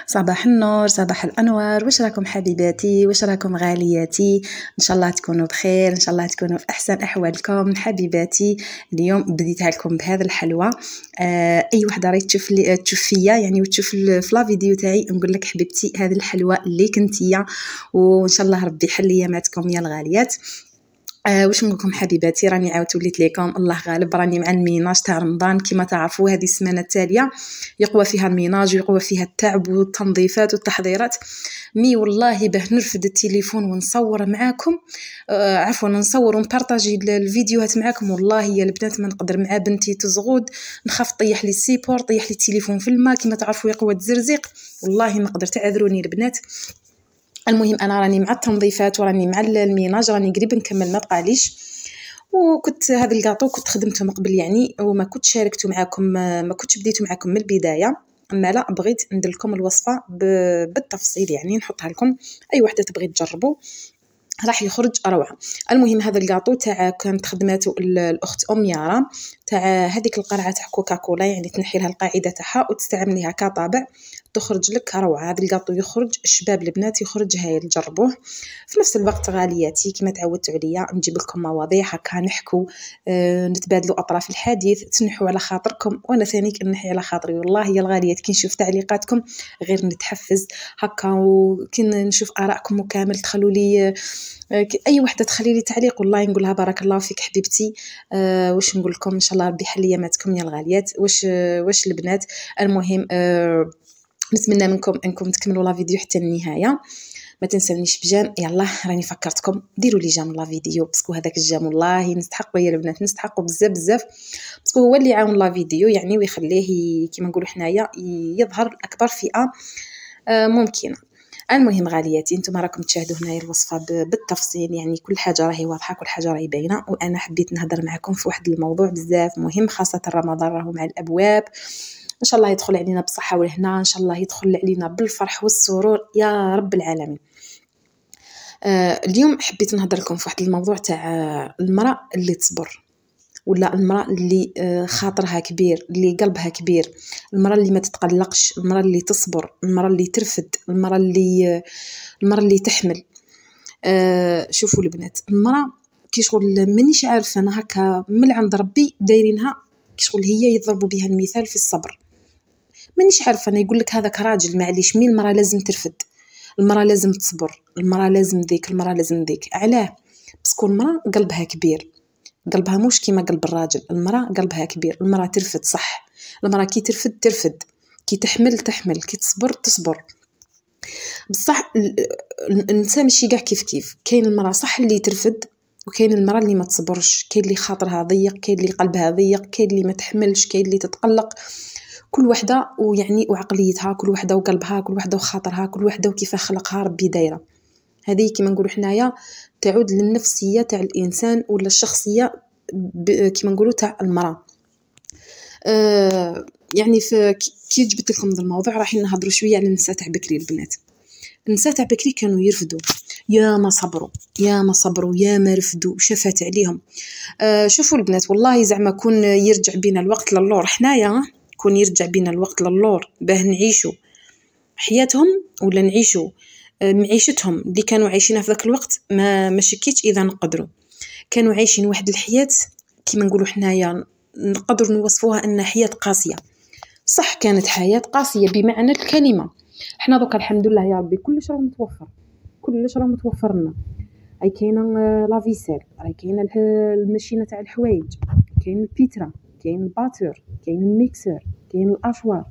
صباح النور، صباح الانوار. واش راكم حبيباتي؟ واش راكم غالياتي؟ ان شاء الله تكونوا بخير، ان شاء الله تكونوا في احسن احوالكم حبيباتي. اليوم بديتها لكم بهذا الحلوى. اي وحده راهي تشوف فيا يعني وتشوف في لا فيديو تاعي، نقول لك حبيبتي هذه الحلوى اللي كنتيا، وان شاء الله ربي يحل اياماتكم يا الغاليات. واش نقولكم حبيباتي، راني عاودت وليت لكم الله غالب. راني مع الميناج تاع رمضان كما تعرفوا، هذه السمانه التاليه يقوى فيها الميناج ويقوى فيها التعب والتنظيفات والتحضيرات. مي والله باه نرفد التليفون ونصور معاكم، عفوا نصور ونبارطاجي الفيديوهات معاكم، والله يا البنات ما نقدر. مع بنتي تزغود نخاف طيح لي السيبور، طيح لي التليفون في الماء كما تعرفوا يقوى الزرزيق، والله نقدر. تعذروني البنات. المهم انا راني مع التنظيفات وراني مع الميناج، راني قريب نكمل ما بقاليش. وكنت هذا الكاطو كنت خدمته من قبل يعني، وما كنت شاركته معكم، ما كنتش بديته معكم من البدايه، اما لا بغيت ندير لكم الوصفه بالتفصيل يعني نحطها لكم، اي وحده تبغي تجربوا راح يخرج روعه. المهم هذا الكاطو تاع كانت خدماته الاخت ام يارا، تاع هذيك القرعه تاع كوكاكولا، يعني تنحي لها القاعده تاعها وتستعمليها كطابع تخرج لك روعه. هذا الكاطو يخرج الشباب البنات يخرج هايل، جربوه. في نفس الوقت غالياتي كما تعودتوا عليا نجيب لكم مواضيع هكا نحكوا، نتبادلوا اطراف الحديث، تنحوا على خاطركم وانا ثاني كنحي على خاطري. والله يا الغاليات كي نشوف تعليقاتكم غير نتحفز هكا، وكي نشوف ارائكم وكامل تخلوا لي اي وحده تخلي لي تعليق والله نقولها بارك الله فيك حبيبتي. واش نقول لكم، ان شاء الله ربي يحل اياماتكم يا الغاليات. واش البنات. المهم نتمنى منكم انكم تكملوا لا فيديو حتى النهايه، ما تنسونيش بجام. يلا راني فكرتكم ديروا لي جام لا فيديو، باسكو هذاك الجام والله نستحقوا يا البنات، نستحقوا بزاف بزاف، باسكو هو اللي يعاون لا فيديو يعني ويخليه كيما نقولوا حنايا يظهر لاكبر فئه ممكنه. المهم غالياتي انتم راكم تشاهدوا هنايا الوصفه بالتفصيل، يعني كل حاجه راهي واضحه، كل حاجه راهي باينه، وانا حبيت نهضر معكم في واحد الموضوع بزاف مهم، خاصه رمضان راهو مع الابواب. ان شاء الله يدخل علينا بالصحه والهنا، ان شاء الله يدخل علينا بالفرح والسرور يا رب العالمين. اليوم حبيت نهضر لكم في واحد الموضوع تاع المراه اللي تصبر، ولا المراه اللي خاطرها كبير، اللي قلبها كبير، المراه اللي ما تتقلقش، المراه اللي تصبر، المراه اللي ترفد، المراه اللي تحمل. شوفوا البنات، المراه كي شغل مانيش عارفه انا هكا من عند ربي دايرينها كي شغل هي يضربوا بها المثال في الصبر. مانيش عارفه انا يقول لك هذاك راجل معليش، مين المراه لازم ترفد، المراه لازم تصبر، المراه لازم ذيك، المراه لازم ذيك. علاه؟ باسكو المراه قلبها كبير، قلبها مش كيما قلب الراجل، المراه قلبها كبير، المراه ترفد صح، المراه كي ترفد، كي تحمل تحمل، كي تصبر تصبر. بصح الانسان ماشي كاع كيف كاين المراه صح اللي ترفد، وكاين المراه اللي ما تصبرش، كاين اللي خاطرها ضيق، كاين اللي قلبها ضيق، كاين اللي ما تحملش، كاين اللي تتقلق. كل وحده ويعني وعقليتها، كل وحده وقلبها، كل وحده وخاطرها، كل وحده وكيف خلقها ربي دايره. هذه كيما نقولوا حنايا تعود للنفسيه تاع الانسان ولا الشخصيه كيما نقولوا تاع المراه. يعني كي جبت لكم هذا الموضوع راح نهضروا شويه على النساء تاع بكري البنات. النساء تاع بكري كانوا يرفدوا، يا ما صبروا يا ما صبروا يا ما رفدوا، شفات عليهم. شوفوا البنات والله زعما كون يرجع بينا الوقت للور حنايا، كون يرجع بينا الوقت للور باه نعيشوا حياتهم ولا نعيشوا معيشتهم اللي كانوا عايشينها في ذاك الوقت، ما شكيتش اذا نقدروا. كانوا عايشين واحد الحياه كيما نقولوا حنايا نقدر نوصفوها ان حياه قاسيه. صح كانت حياه قاسيه بمعنى الكلمه. حنا دوك الحمد لله يا ربي كلش راه متوفر، كلش راه متوفر لنا. هاي كاينه لافيسيل، راهي كاينه الماشينه تاع الحوايج، كاين البيترا، كاين الباتور، كاين الميكسور، كاين الاشوار،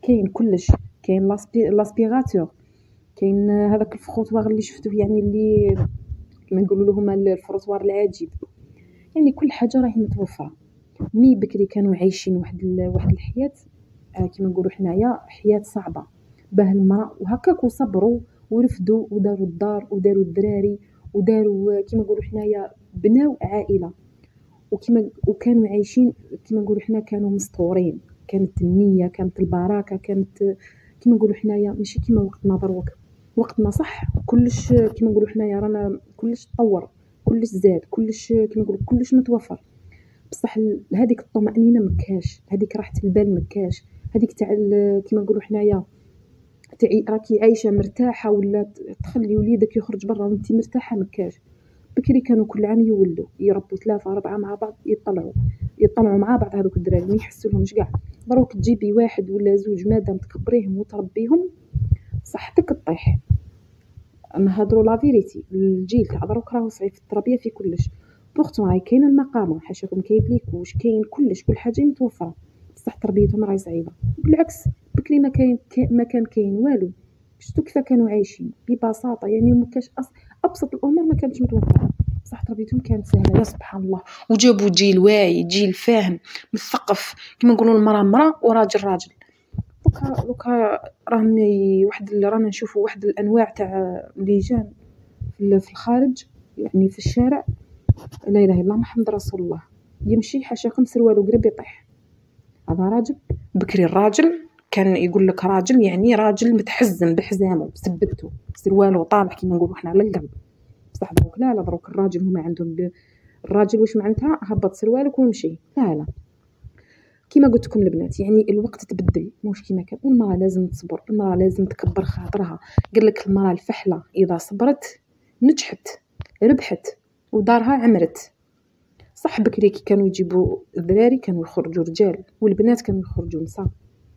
كاين كلش، كاين لاسبيراتور، كاين هذاك الفخوطوار اللي شفتوه يعني اللي كما نقولوا لهم الفروطوار العجيب، يعني كل حاجه راهي متوفره. مي بكري كانوا عايشين واحد الحياه كما نقولوا حنايا حياه صعبه باه المراه، وهكاك وصبروا ورفدوا وداروا الدار وداروا الدراري وداروا كما نقولوا حنايا بناو عائله، وكانوا عايشين كما نقولوا حنا كانوا مستورين، كانت النيه، كانت البركه، كانت كما نقولوا حنايا ماشي كما وقتنا دروك. وقتنا صح كلش كما نقولوا حنايا رانا كلش تطور، كلش زاد، كلش كما نقولوا كلش متوفر، بصح هذيك الطمأنينه مكاش، هذيك راحه البال مكاش، هذيك تاع كما نقولوا حنايا راكي عايشه مرتاحه، ولا تخلي وليدك يخرج برا وانت مرتاحه؟ مكاش. بكري كانوا كل عام يولوا يربوا 3 4 مع بعض، يطلعوا مع بعض هذوك الدراري، ما يحسولهمش كاع. دروك تجيبي واحد ولا زوج مادام تكبريهم وتربيهم صحتك تطيح. نهضروا لا فيريتي، الجيل تاع دروك راهو صعيب في التربيه في كلش. بورتون راهي كاين المقامه، حاشاكم كيبليكوش، كاين كلش، كل حاجه متوفره، بصح تربيتهم راهي صعيبه. بالعكس بكري ما كان كاين والو، شفتوا كيف كانوا عايشين ببساطه، يعني ما كاش ابسط الامور ما كانتش متوفره، بصح تربيتهم كانت سهله يا سبحان الله. وجابوا جيل واعي، جيل فاهم مثقف، كما نقولوا المراه مراه وراجل راجل. دوكا رانا نشوفوا واحد الانواع تاع لجان في الخارج، يعني في الشارع، لا اله الا الله محمد رسول الله، يمشي حاشاكم سروالو قريب يطيح. هذا راجل. بكري الراجل كان يقول لك راجل يعني راجل متحزم بحزامه بسبته، سروالو طالع كيما نقولوا احنا على القلب. بصح دروك لا دروك الراجل هما عندهم الراجل واش معناتها هبط سروالك ومشي، لا كيما قلت لكم البنات، يعني الوقت تبدل موش كيما كان. والمراه لازم تصبر، المراه لازم تكبر خاطرها. قال لك المراه الفحله اذا صبرت نجحت، ربحت، ودارها عمرت. صح بكري كي كانوا يجيبوا الذراري كانوا يخرجوا رجال، والبنات كانوا يخرجوا نساء.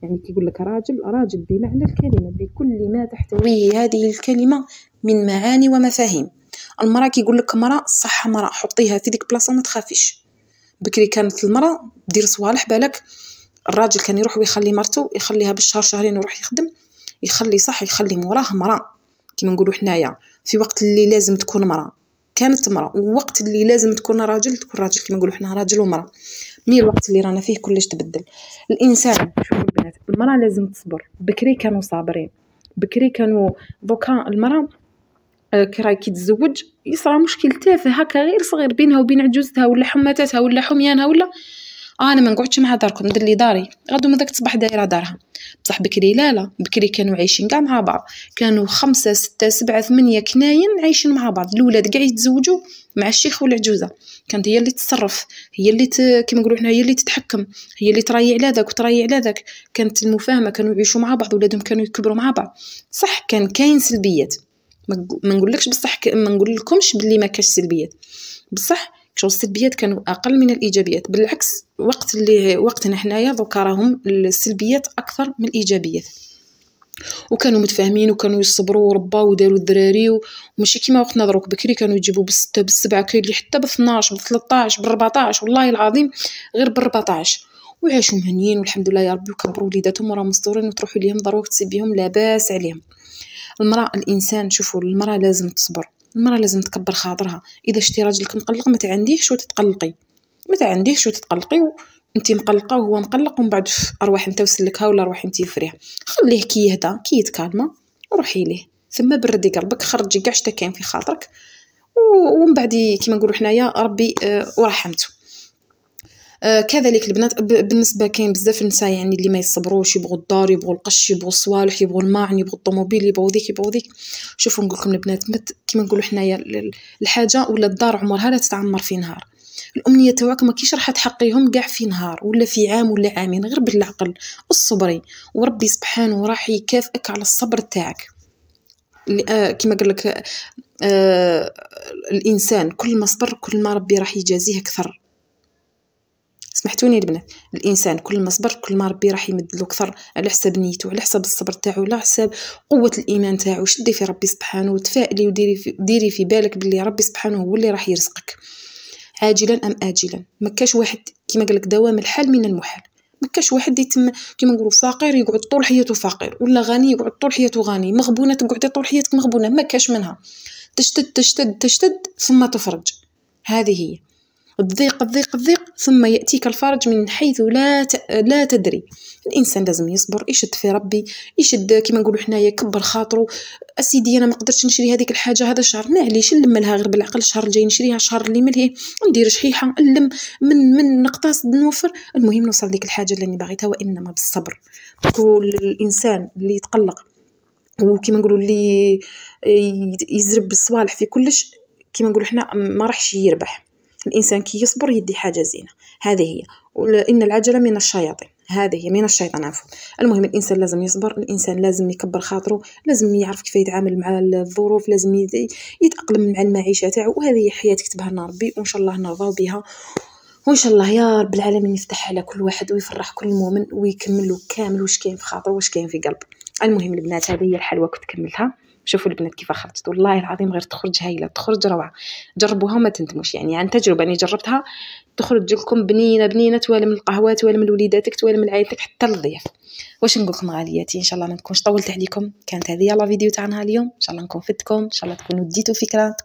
يعني كي يقول لك راجل بمعنى الكلمه، بكل ما تحتويه هذه الكلمه من معاني ومفاهيم. المراه كي يقول لك مراه صح، مراه حطيها في ديك بلاصه ما تخافيش. بكري كانت المراه دير صوالح، بالك الراجل كان يروح ويخلي مرته، يخليها بالشهر شهرين ويروح يخدم، يخلي موراه مراه كيما نقولوا حنايا. في وقت اللي لازم تكون مراه كانت مراه، ووقت اللي لازم تكون راجل تكون راجل، كيما نقولوا حنا راجل ومراه. مي الوقت اللي رانا فيه كلش تبدل. الانسان شوفوا البنات، المراه لازم تصبر. بكري كانوا صابرين، بكري كانوا. دوكا المراه كراي كي تزوج يصرى مشكل تافه هكا غير صغير بينها وبين عجوزتها ولا حماتها ولا حميانها، ولا انا ما نقعدش مع داركم، ندير لي داري غدو من داك تصبح دايره دارها. بصح بكري لا بكري كانوا عايشين كاع مع بعض، كانوا 5 6 7 8 كناين عايشين مع بعض. الاولاد كاع يتزوجوا مع الشيخ والعجوزه، كانت هي اللي تصرف، هي اللي كيما نقولوا حنا هي اللي تتحكم، هي اللي ترايع على ذاك وترايع على ذاك. كانت المفاهمه، كانوا يعيشوا مع بعض، ولادهم كانوا يكبروا مع بعض. صح كان كاين سلبيات، ما نقولكش بصح ما نقول لكمش باللي ما كاش سلبيات، بصح شغل السلبيات كانوا اقل من الايجابيات. بالعكس وقتنا حنايا دوكا راهم السلبيات اكثر من الايجابيات. وكانوا متفاهمين وكانوا يصبروا ورباو وداروا الدراري، وماشي كيما وقتنا دروك. بكري كانوا يجيبوا ب6 ب7، كاين اللي حتى ب12 ب13 ب14، والله العظيم غير ب14، وعاشوا مهنيين والحمد لله يا ربي، وكبروا وليداتهم وراهم مستورين وتروحوا ليهم دروك تسيبيهم لاباس عليهم. المراه الانسان شوفوا، المراه لازم تصبر، المراه لازم تكبر خاطرها. اذا شتي راجلك مقلق ما تعنديهش وتتقلقي، ما تعنديهش وتتقلقي انت مقلقه وهو مقلق، ومن بعد اروح انت وسلكها ولا اروح انت فريه. خليه كي يهدى كي يتكالما وروحي ليه، ثم بردي قلبك، خرجي كاع شتا كاين في خاطرك، ومن بعد كيما نقولوا حنايا ربي ورحمته. كذلك البنات بالنسبه كاين بزاف النساء يعني اللي ما يصبروش، يبغوا الدار، يبغوا القش، يبغوا الصوالح، يبغوا الماعن، يبغوا الطوموبيل، يبغوا ذيك. شوفوا نقول لكم البنات، كيما نقولوا حنايا الحاجه ولا الدار عمرها لا تتعمر في نهار. الامنيه تاعك ما كيش راح تحقيهم كاع في نهار ولا في عام ولا عامين، غير بالعقل والصبري، وربي سبحانه راح يكافئك على الصبر تاعك. كيما قال لك الانسان كل ما صبر كل ما ربي راح يجازيه اكثر. سمحتوني البنات، الانسان كل ما صبر كل ما ربي راح يمدلو اكثر، على حساب نيته، على حساب الصبر تاعو، على حساب قوه الايمان تاعو. شدي في ربي سبحانه وتفائلي، وديري في بالك باللي ربي سبحانه هو اللي راح يرزقك عاجلا ام اجلا. ما كاش واحد كيما قال لك دوام الحال من المحال. ما كاش واحد يتم كيما نقولوا فقير يقعد طول حياته فقير، ولا غني يقعد طول حياته غني، مغبونه تقعد طول حياتك مغبونه، ما كاش منها. تشتد ثم تفرج، هذه هي الضيق ثم يأتيك الفرج من حيث لا تدري. الانسان لازم يصبر، يشد في ربي، يشد كيما نقولوا حنايا يكبر خاطره. اسيدي انا ما قدرتش نشري هذيك الحاجه هذا الشهر، معليش نلم لها غير بالعقل، الشهر الجاي نشريها، الشهر اللي ملهي ندير شحيحه، نلم من نقطاس نوفر، المهم نوصل ديك الحاجه اللي بغيتها، وانما بالصبر. كل الانسان اللي يتقلق وكيما نقولوا اللي يزرب بالصوالح في كلش، كيما نقولوا حنا ما راحش يربح. الانسان كي يصبر يدي حاجه زينه، هذه هي. ان العجله من الشياطين، هذه هي من الشيطان عفوا. المهم الانسان لازم يصبر، الانسان لازم يكبر خاطره، لازم يعرف كيف يتعامل مع الظروف، لازم يتاقلم مع المعيشه تاعو، وهذه هي حياه كتبها لنا ربي وان شاء الله نرضاو بها، وان شاء الله يا رب العالمين يفتح على كل واحد ويفرح كل مؤمن ويكمل له كامل واش كاين في خاطره واش كاين في قلبه. المهم البنات هذه هي الحلوى كنت كملتها. شوفوا البنات كيف خرجت، والله العظيم غير تخرج هايله، تخرج روعه، جربوها وما تندموش. يعني عن تجربه اني جربتها تخرج لكم بنينه بنينه، توالى من القهوات ولا من وليداتك توالى من عائلتك حتى الضيف. واش نقول لكم غالياتي، ان شاء الله ما نكونش طولت عليكم، كانت هذه لا فيديو تاعنا اليوم، ان شاء الله نكون فدتكم، ان شاء الله تكونوا ديتوا فكره